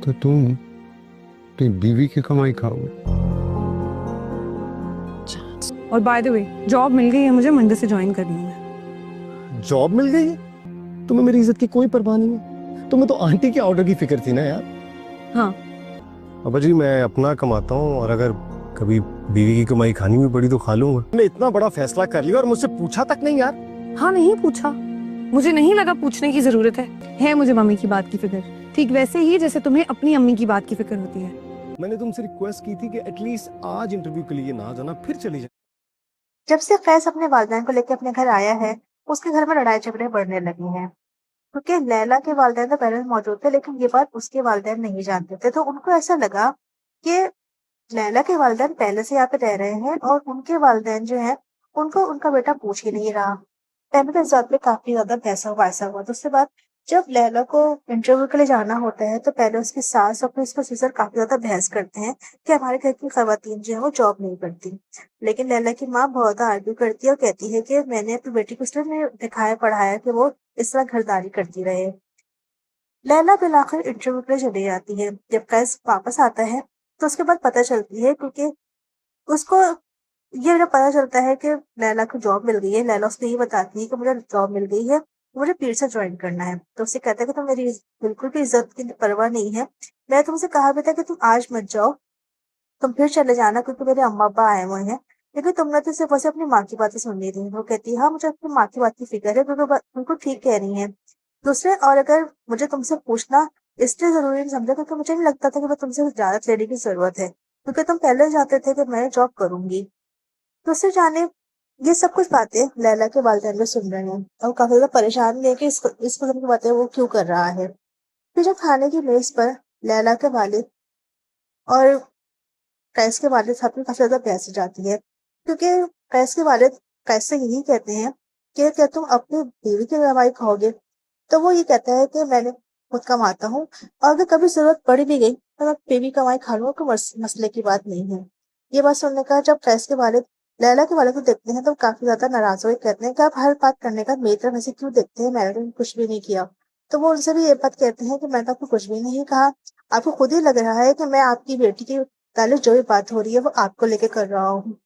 तो तुम अपनी बीवी की कमाई खाओगे। और बाय द वे, जॉब मिल गई है मुझे, मंडे से ज्वाइन करनी है। जॉब मिल गई है? तुम्हें मेरी इज्जत की कोई परवाह नहीं है? तुम्हें तो आंटी के ऑर्डर की फिक्र थी ना यार। हाँ। अब्बा जी, मैं अपना कमाता हूँ और अगर कभी बीवी की कमाई खानी भी पड़ी तो खा लूंगा। मैंने इतना बड़ा फैसला कर लिया और मुझसे पूछा तक नहीं यार। हाँ, नहीं पूछा, मुझे नहीं लगा पूछने की जरूरत है मुझे मम्मी की बात की फिक्र, ठीक वैसे ही जैसे तुम्हें अपनी अम्मी की बात की फिक्र होती है। मैंने तुमसे रिक्वेस्ट की थी कि एटलीस्ट आज इंटरव्यू के लिए ना जाना, फिर चली जाए। जब से फैज अपने वालिदैन को लेकर अपने घर आया है, उसके घर में लड़ाई झगड़े बढ़ने लगे हैं। क्योंकि लैला के वालिदैन तो पहले मौजूद थे, लेकिन ये बात उसके वालिदैन नहीं जानते थे। तो उनको ऐसा लगा कि लैला के वालिदैन पहले से यहाँ पे रह रहे हैं और उनके वालिदैन जो है उनको उनका बेटा पूछ ही नहीं रहा। पहले तो इस बात पे काफी ज्यादा पैसा हुआ। दूसरी बात, जब लैला को इंटरव्यू के लिए जाना होता है तो पहले उसकी सास और फिर उसका ससुर काफी ज्यादा बहस करते हैं कि हमारे घर की खवातीन जो है वो जॉब नहीं करती। लेकिन लैला की माँ बहुत आर्ग्यू करती है और कहती है कि मैंने अपनी बेटी को इसलिए नहीं दिखाया पढ़ाया कि वो इस तरह घरदारी करती रहे। लैला फिर आखिर इंटरव्यू के लिए चली जाती है। जब कैस वापस आता है तो उसके बाद पता चलती है, क्योंकि उसको ये जब पता चलता है कि लैला को जॉब मिल गई है, लैला उसको ये बताती है कि मुझे जॉब मिल गई है, मुझे पीर से ज्वाइन करना है। तो उससे कहता है कि तुम मेरी बिल्कुल भी इज्जत की परवाह नहीं है। मैं तुमसे कहा भी था कि तुम आज मत जाओ, तुम फिर चले जाना, क्योंकि मेरे अम्मा अब्बा आए हुए हैं। लेकिन तुमने तो सिर्फ वैसे अपनी माँ की बातें सुननी थी। वो कहती है हाँ, मुझे अपनी माँ की बात की फिक्र है, क्योंकि बिल्कुल ठीक कह रही है। दूसरे, और अगर मुझे तुमसे पूछना इसलिए जरूरी नहीं समझा क्योंकि मुझे नहीं लगता था कि मैं तुमसे इजाजत लेने की जरूरत है, क्योंकि तुम पहले चाहते थे कि मैं जॉब करूंगी। दूसरी जानिब ये सब कुछ बातें लैला के वालिदैन भी सुन रहे हैं और काफी ज्यादा परेशान भी है कि इस किस्म की बातें वो क्यों कर रहा है। फिर जब खाने की मेज पर लैला के वालिद और कैस के वालिद साथ में काफी ज्यादा बहस हो जाती है, क्योंकि कैस के वालिद कैस से यही कहते हैं कि क्या तुम अपनी बीवी की कमाई खाओगे। तो वो ये कहता है कि मैंने खुद कमाता हूँ और अगर कभी जरूरत पड़ी भी गई तो मैं बीवी कमाई खा लूंगा, कोई मसले की बात नहीं है। ये बात सुनने का जब कैस के वालिद लैला के वालिद को देखते हैं तो वो काफी ज्यादा नाराज हो कहते हैं कि आप हर बात करने का मेरी तरफ ऐसे क्यों देखते हैं, मैंने तो कुछ भी नहीं किया। तो वो उनसे भी ये बात कहते हैं कि मैंने तो आपको कुछ भी नहीं कहा, आपको खुद ही लग रहा है कि मैं आपकी बेटी की ताल्लुक जो भी बात हो रही है वो आपको लेके कर रहा हूँ।